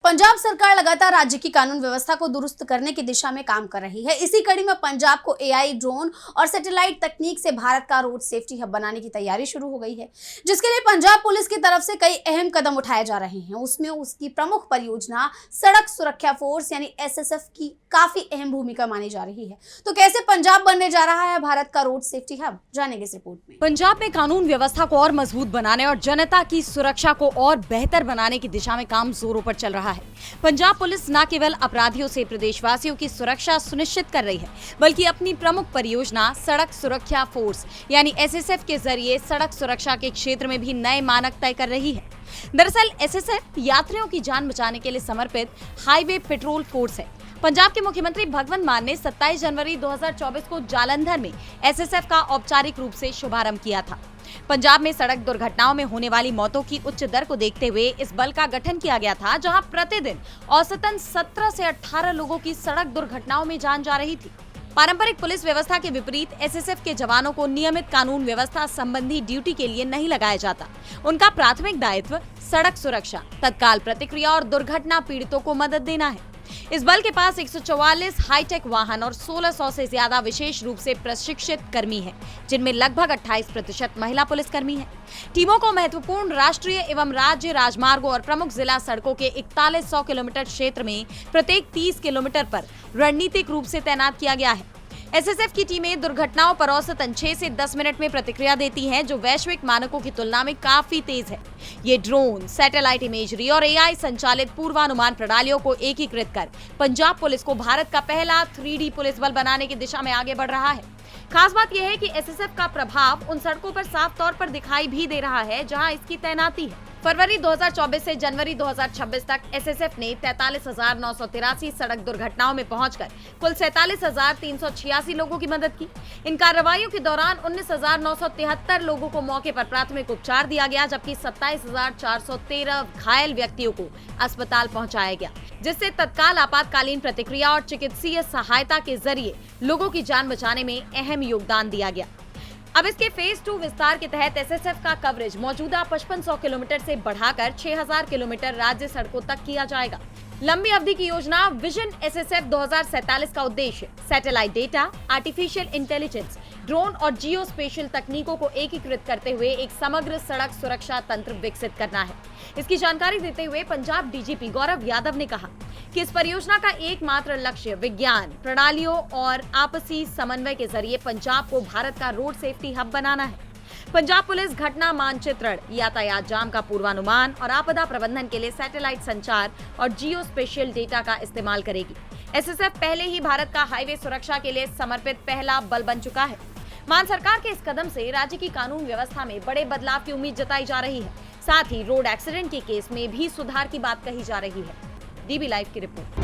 पंजाब सरकार लगातार राज्य की कानून व्यवस्था को दुरुस्त करने की दिशा में काम कर रही है। इसी कड़ी में पंजाब को एआई, ड्रोन और सैटेलाइट तकनीक से भारत का रोड सेफ्टी हब बनाने की तैयारी शुरू हो गई है, जिसके लिए पंजाब पुलिस की तरफ से कई अहम कदम उठाए जा रहे हैं। उसमें उसकी प्रमुख परियोजना सड़क सुरक्षा फोर्स यानी एसएसएफ की काफी अहम भूमिका मानी जा रही है। तो कैसे पंजाब बनने जा रहा है भारत का रोड सेफ्टी हब, जानेंगे इस रिपोर्ट में। पंजाब में कानून व्यवस्था को और मजबूत बनाने और जनता की सुरक्षा को और बेहतर बनाने की दिशा में काम जोरों पर चल रहा है। पंजाब पुलिस न केवल अपराधियों से प्रदेशवासियों की सुरक्षा सुनिश्चित कर रही है, बल्कि अपनी प्रमुख परियोजना सड़क सुरक्षा फोर्स यानी एसएसएफ के जरिए सड़क सुरक्षा के क्षेत्र में भी नए मानक तय कर रही है। दरअसल एसएसएफ यात्रियों की जान बचाने के लिए समर्पित हाईवे पेट्रोल फोर्स है। पंजाब के मुख्यमंत्री भगवंत मान ने 27 जनवरी 2024 को जालंधर में एसएसएफ का औपचारिक रूप से शुभारंभ किया था। पंजाब में सड़क दुर्घटनाओं में होने वाली मौतों की उच्च दर को देखते हुए इस बल का गठन किया गया था, जहां प्रतिदिन औसतन 17 से 18 लोगों की सड़क दुर्घटनाओं में जान जा रही थी। पारंपरिक पुलिस व्यवस्था के विपरीत एसएसएफ के जवानों को नियमित कानून व्यवस्था संबंधी ड्यूटी के लिए नहीं लगाया जाता। उनका प्राथमिक दायित्व सड़क सुरक्षा, तत्काल प्रतिक्रिया और दुर्घटना पीड़ितों को मदद देना है। इस बल के पास 144 हाईटेक वाहन और 1600 से ज्यादा विशेष रूप से प्रशिक्षित कर्मी हैं, जिनमें लगभग 28% महिला पुलिसकर्मी हैं। टीमों को महत्वपूर्ण राष्ट्रीय एवं राज्य राजमार्गों और प्रमुख जिला सड़कों के 4100 किलोमीटर क्षेत्र में प्रत्येक 30 किलोमीटर पर रणनीतिक रूप से तैनात किया गया है। एसएसएफ की टीमें दुर्घटनाओं पर औसतन 6 से 10 मिनट में प्रतिक्रिया देती हैं, जो वैश्विक मानकों की तुलना में काफी तेज है। ये ड्रोन, सैटेलाइट इमेजरी और एआई संचालित पूर्वानुमान प्रणालियों को एकीकृत कर पंजाब पुलिस को भारत का पहला 3D पुलिस बल बनाने की दिशा में आगे बढ़ रहा है। खास बात यह है कि एसएसएफ का प्रभाव उन सड़कों पर साफ तौर पर दिखाई भी दे रहा है जहां इसकी तैनाती है। फरवरी 2024 से जनवरी 2026 तक एसएसएफ ने 43,983 सड़क दुर्घटनाओं में पहुंचकर कुल 47,386 लोगों की मदद की। इन कार्रवाइयों के दौरान 19,973 लोगों को मौके पर प्राथमिक उपचार दिया गया, जबकि 27,413 घायल व्यक्तियों को अस्पताल पहुंचाया गया, जिससे तत्काल आपातकालीन प्रतिक्रिया और चिकित्सीय सहायता के जरिए लोगों की जान बचाने में अहम योगदान दिया गया। अब इसके फेज 2 विस्तार के तहत एसएसएफ का कवरेज मौजूदा 5500 किलोमीटर से बढ़ाकर 6000 किलोमीटर राज्य सड़कों तक किया जाएगा। लंबी अवधि की योजना विजन एसएसएफ 2047 का उद्देश्य satellite data, artificial intelligence, drone और जियो स्पेशल तकनीकों को एकीकृत करते हुए एक समग्र सड़क सुरक्षा तंत्र विकसित करना है। इसकी जानकारी देते हुए पंजाब डीजीपी गौरव यादव ने कहा कि इस परियोजना का एकमात्र लक्ष्य विज्ञान, प्रणालियों और आपसी समन्वय के जरिए पंजाब को भारत का रोड सेफ्टी हब बनाना है। पंजाब पुलिस घटना मानचित्रण, यातायात जाम का पूर्वानुमान और आपदा प्रबंधन के लिए सैटेलाइट संचार और जियो स्पेशियल डेटा का इस्तेमाल करेगी। एसएसएफ पहले ही भारत का हाईवे सुरक्षा के लिए समर्पित पहला बल बन चुका है। मान सरकार के इस कदम से राज्य की कानून व्यवस्था में बड़े बदलाव की उम्मीद जताई जा रही है। साथ ही रोड एक्सीडेंट के केस में भी सुधार की बात कही जा रही है। डीबी लाइव की रिपोर्ट।